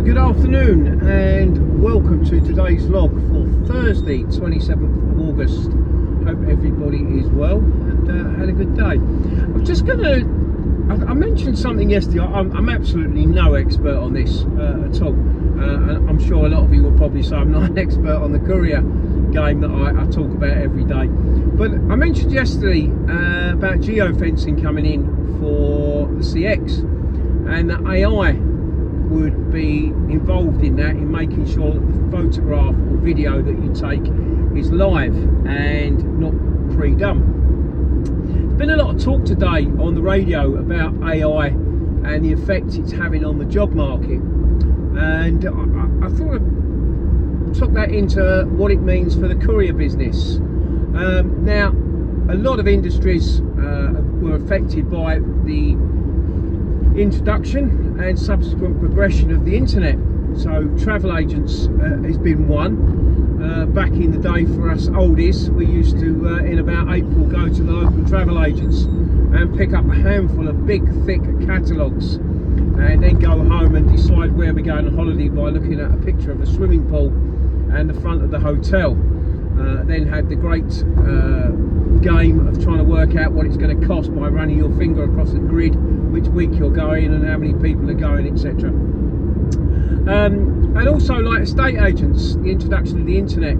good afternoon and welcome to today's vlog for Thursday 27th of August. Hope everybody is well and had a good day. I'm just gonna, I mentioned something yesterday. I'm absolutely no expert on this at all. I'm sure a lot of you will probably say I'm not an expert on the courier game that I talk about every day. But I mentioned yesterday about geofencing coming in for the CX, and that AI would be involved in that, in making sure that the photograph or video that you take is live and not pre-done. There's been a lot of talk today on the radio about AI and the effect it's having on the job market, and I thought I'd took that into what it means for the courier business. Now, a lot of industries were affected by the introduction and subsequent progression of the internet. So travel agents has been one. Back in the day, for us oldies, we used to in about April go to the local travel agents and pick up a handful of big thick catalogues, and then go home and decide where we're going on holiday by looking at a picture of a swimming pool and the front of the hotel. Then had the great game of trying to work out what it's going to cost by running your finger across the grid, which week you're going and how many people are going, etc. And also, like estate agents, the introduction of the internet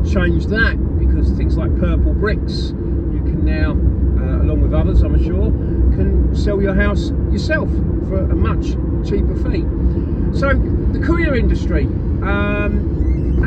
changed that, because things like purple bricks, you can now, along with others I'm sure, can sell your house yourself for a much cheaper fee. So the courier industry,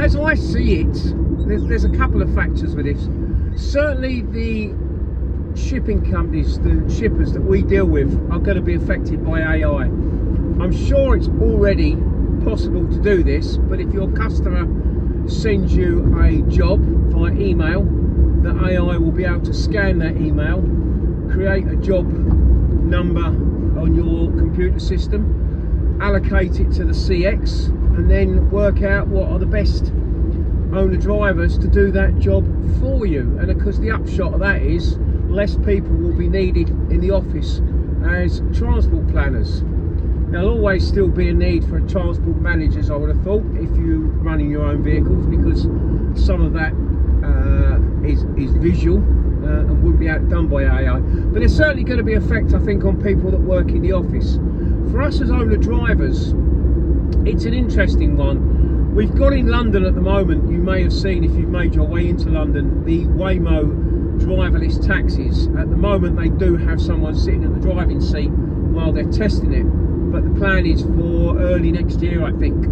as I see it, there's a couple of factors with this. Certainly the shipping companies, the shippers that we deal with, are going to be affected by AI. I'm sure it's already possible to do this, but if your customer sends you a job via email, the AI will be able to scan that email, create a job number on your computer system, allocate it to the CX, and then work out what are the best owner drivers to do that job for you. And of course the upshot of that is less people will be needed in the office as transport planners. There'll always still be a need for transport managers, I would have thought, if you're running your own vehicles, because some of that is visual and wouldn't be outdone by AI. But there's certainly going to be effect, I think, on people that work in the office. For us as owner drivers, it's an interesting one. We've got in London at the moment, you may have seen if you've made your way into London, the Waymo driverless taxis. At the moment they do have someone sitting in the driving seat while they're testing it, but the plan is for early next year, I think,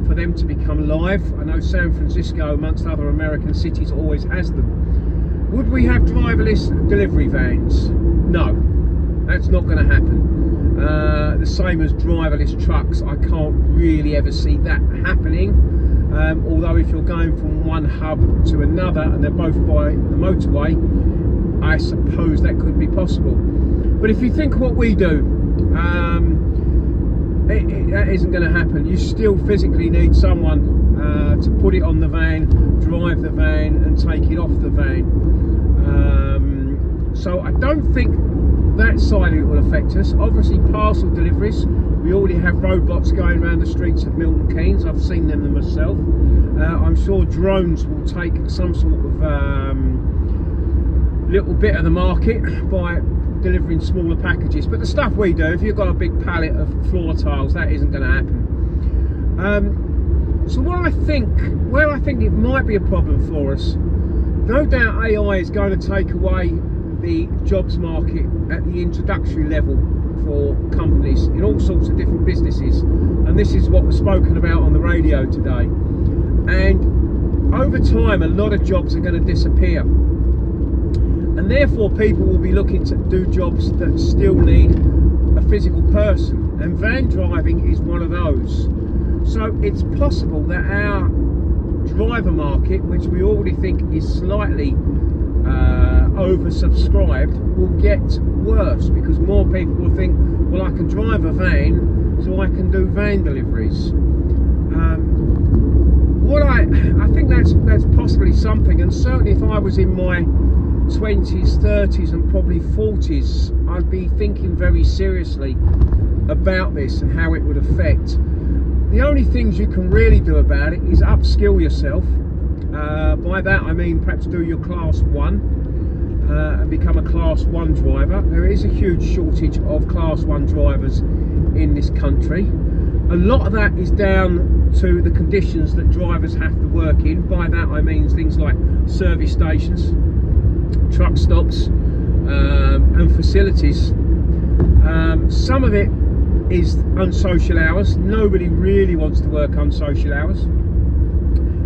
for them to become live. I know San Francisco, amongst other American cities, always has them. Would we have driverless delivery vans? No, that's not going to happen. The same as driverless trucks, I can't really ever see that happening. Although if you're going from one hub to another and they're both by the motorway, I suppose that could be possible. But if you think what we do, that isn't going to happen. You still physically need someone to put it on the van, drive the van and take it off the van. So I don't think that side of it will affect us. Obviously parcel deliveries, we already have robots going around the streets of Milton Keynes. I've seen them myself. I'm sure drones will take some sort of little bit of the market by delivering smaller packages. But the stuff we do, if you've got a big pallet of floor tiles, that isn't going to happen. So where I think it might be a problem for us, no doubt AI is going to take away the jobs market at the introductory level for companies in all sorts of different businesses, and this is what was spoken about on the radio today. And over time a lot of jobs are going to disappear, and therefore people will be looking to do jobs that still need a physical person, and van driving is one of those. So it's possible that our driver market, which we already think is slightly oversubscribed, will get worse, because more people will think, well, I can drive a van, so I can do van deliveries. I think that's possibly something, and certainly if I was in my 20s, 30s and probably 40s, I'd be thinking very seriously about this and how it would affect. The only things you can really do about it is upskill yourself. By that I mean perhaps do your class 1 and become a class 1 driver. There is a huge shortage of class 1 drivers in this country. A lot of that is down to the conditions that drivers have to work in. By that I mean things like service stations, truck stops, and facilities. Some of it is unsocial hours. Nobody really wants to work unsocial hours,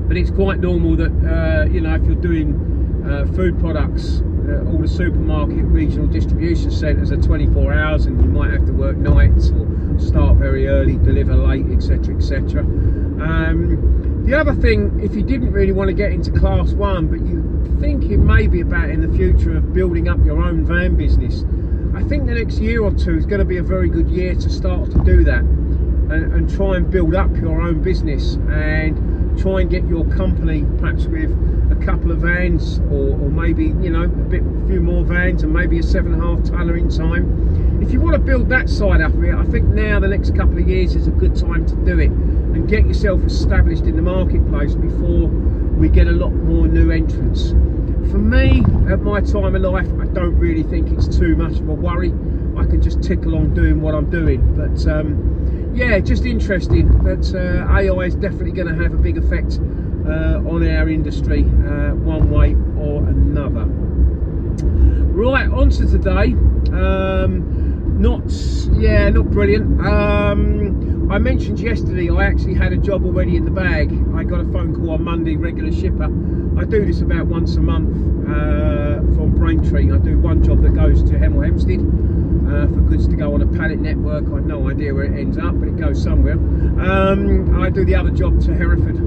but it's quite normal that you know, if you're doing food products, all the supermarket regional distribution centres are 24 hours, and you might have to work nights or start very early, deliver late, etc, etc. The other thing, if you didn't really want to get into class 1 but you think it may be about in the future of building up your own van business, I think the next year or two is going to be a very good year to start to do that and try and build up your own business and try and get your company perhaps with a couple of vans or maybe, you know, a few more vans and maybe a 7.5 tonner in time. If you want to build that side up of it, I think now the next couple of years is a good time to do it and get yourself established in the marketplace before we get a lot more new entrants. For me, at my time of life, I don't really think it's too much of a worry. I can just tick along doing what I'm doing. But yeah, just interesting that AI is definitely going to have a big effect on our industry one way or another. Right, on to today. Not brilliant. I mentioned yesterday I actually had a job already in the bag. I got a phone call on Monday, regular shipper. I do this about once a month from Braintree. I do one job that goes to Hemel Hempstead for goods to go on a pallet network. I have no idea where it ends up, but it goes somewhere. I do the other job to Hereford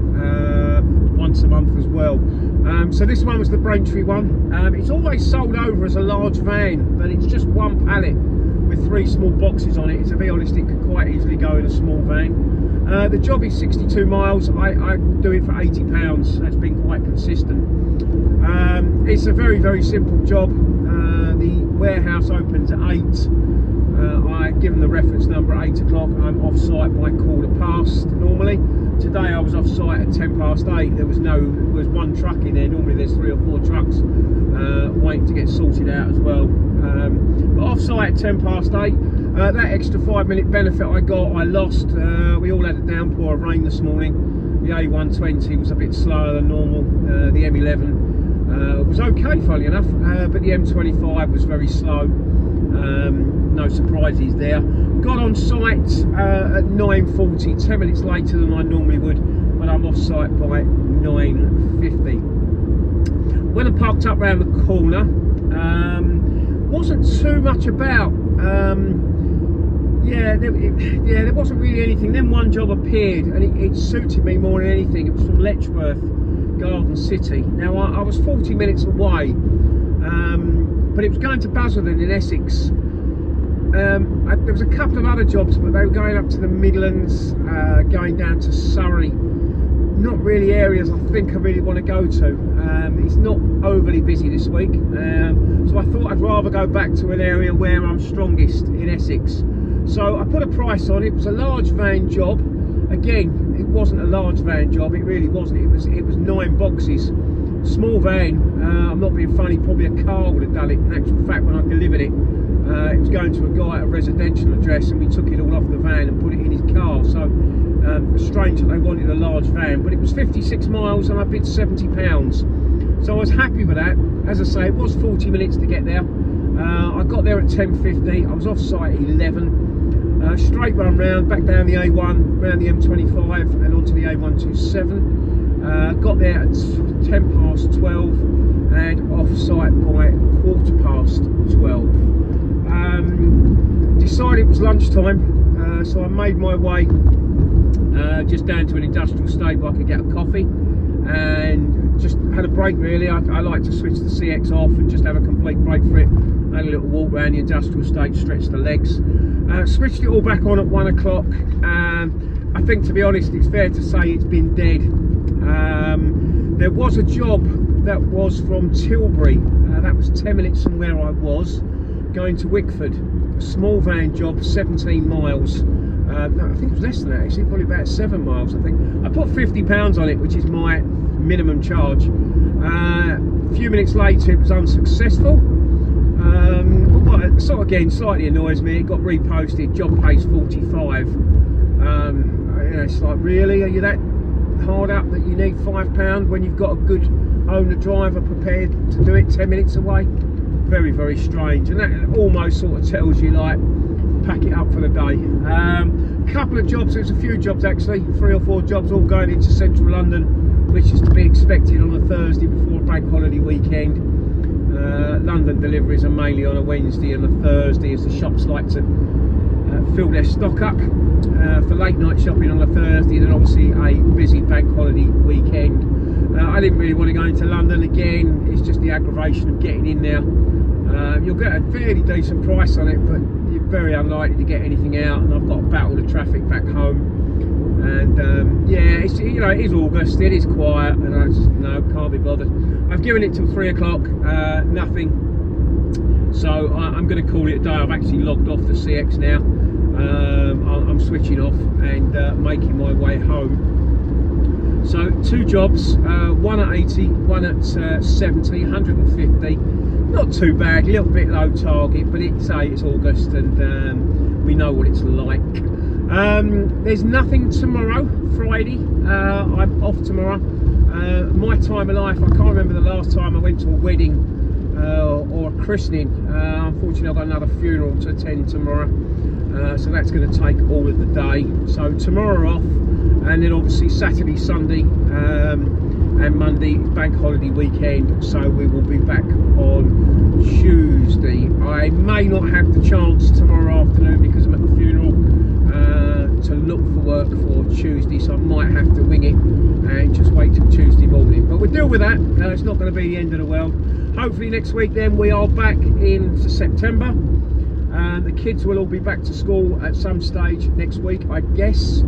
once a month as well. So this one was the Braintree one. It's always sold over as a large van, but it's just one pallet with 3 small boxes on it. To be honest, it could quite easily go in a small van. The job is 62 miles. I do it for £80. That's been quite consistent. It's a very, very simple job. The warehouse opens at 8. I give them the reference number at 8 o'clock. I'm off site by 1:15 normally. Today I was off site at 8:10. There was one truck in there. Normally there's 3 or 4 trucks waiting to get sorted out as well. But off site at 8:10. That extra 5-minute benefit I got, I lost. We all had a downpour of rain this morning. The A120 was a bit slower than normal. The M11 was okay, funnily enough, but the M25 was very slow. No surprises there. Got on site at 9:40, 10 minutes later than I normally would, but I'm off site by 9:50. When I parked up round the corner, wasn't too much about. There wasn't really anything. Then one job appeared and it suited me more than anything. It was from Letchworth Garden City. Now I was 40 minutes away, but it was going to Basildon in Essex. There was a couple of other jobs, but they were going up to the Midlands, going down to Surrey. Not really areas I think I really want to go to. It's not overly busy this week, so I thought I'd rather go back to an area where I'm strongest in Essex. So I put a price on it. It was a large van job. Again, it wasn't a large van job, it really wasn't. It was 9 boxes. Small van. I'm not being funny, probably a car would have done it. In actual fact, when I delivered it, it was going to a guy at a residential address, and we took it all off the van and put it in his car. So strange that they wanted a large van, but it was 56 miles and I bid £70. So I was happy with that. As I say, it was 40 minutes to get there. I got there at 10:50. I was off site at 11. Straight run round, back down the A1, round the M25 and onto the A127. Got there at 12:10 and off site by 12:15. Decided it was lunchtime, so I made my way just down to an industrial estate where I could get a coffee and just had a break really. I like to switch the CX off and just have a complete break for it. Had a little walk around the industrial estate, stretch the legs. Switched it all back on at 1 o'clock. I think, to be honest, it's fair to say it's been dead. There was a job that was from Tilbury. That was 10 minutes from where I was, going to Wickford. small van job, 17 miles. No, I think it was less than that actually, probably about 7 miles. I think I put £50 on it, which is my minimum charge. A few minutes later, it was unsuccessful. What sort of again slightly annoys me. It got reposted. Job pays 45. It's like, really, are you that hard up that you need £5 when you've got a good owner driver prepared to do it 10 minutes away? Very, very strange, and that almost sort of tells you, like, pack it up for the day. Couple of jobs, there's a few jobs actually, 3 or 4 jobs, all going into central London, which is to be expected on a Thursday before a bank holiday weekend. London deliveries are mainly on a Wednesday and a Thursday, as the shops like to fill their stock up for late night shopping on a Thursday, and then obviously a busy bank holiday weekend. I didn't really want to go into London again. It's just the aggravation of getting in there. You'll get a fairly decent price on it, but you're very unlikely to get anything out, and I've got to battle the traffic back home. And yeah, it's, you know, it is August, it is quiet, and I just can't be bothered. I've given it till 3 o'clock, nothing. So I'm going to call it a day. I've actually logged off the CX now. I'm switching off and making my way home. So 2 jobs, one at 80, one at 70, 150. Not too bad, a little bit low target, but it's August, and we know what it's like. There's nothing tomorrow, Friday. I'm off tomorrow. My time of life, I can't remember the last time I went to a wedding or a christening. Unfortunately, I've got another funeral to attend tomorrow, so that's going to take all of the day. So tomorrow off, and then obviously Saturday, Sunday, and Monday bank holiday weekend, so we will be back on Tuesday. I may not have the chance tomorrow afternoon because I'm at the funeral to look for work for Tuesday, so I might have to wing it and just wait till Tuesday morning, but we'll deal with that. It's not going to be the end of the world. Hopefully next week then we are back into September. The kids will all be back to school at some stage next week, I guess.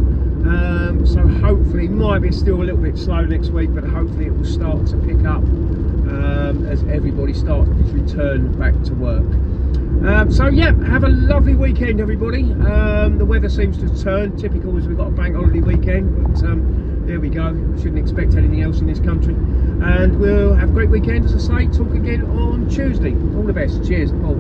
So hopefully, might be still a little bit slow next week, but hopefully it will start to pick up as everybody starts to return back to work. So yeah, have a lovely weekend, everybody. The weather seems to turn, typical as we've got a bank holiday weekend, but there we go. Shouldn't expect anything else in this country. And we'll have a great weekend, as I say. Talk again on Tuesday. All the best. Cheers, Paul.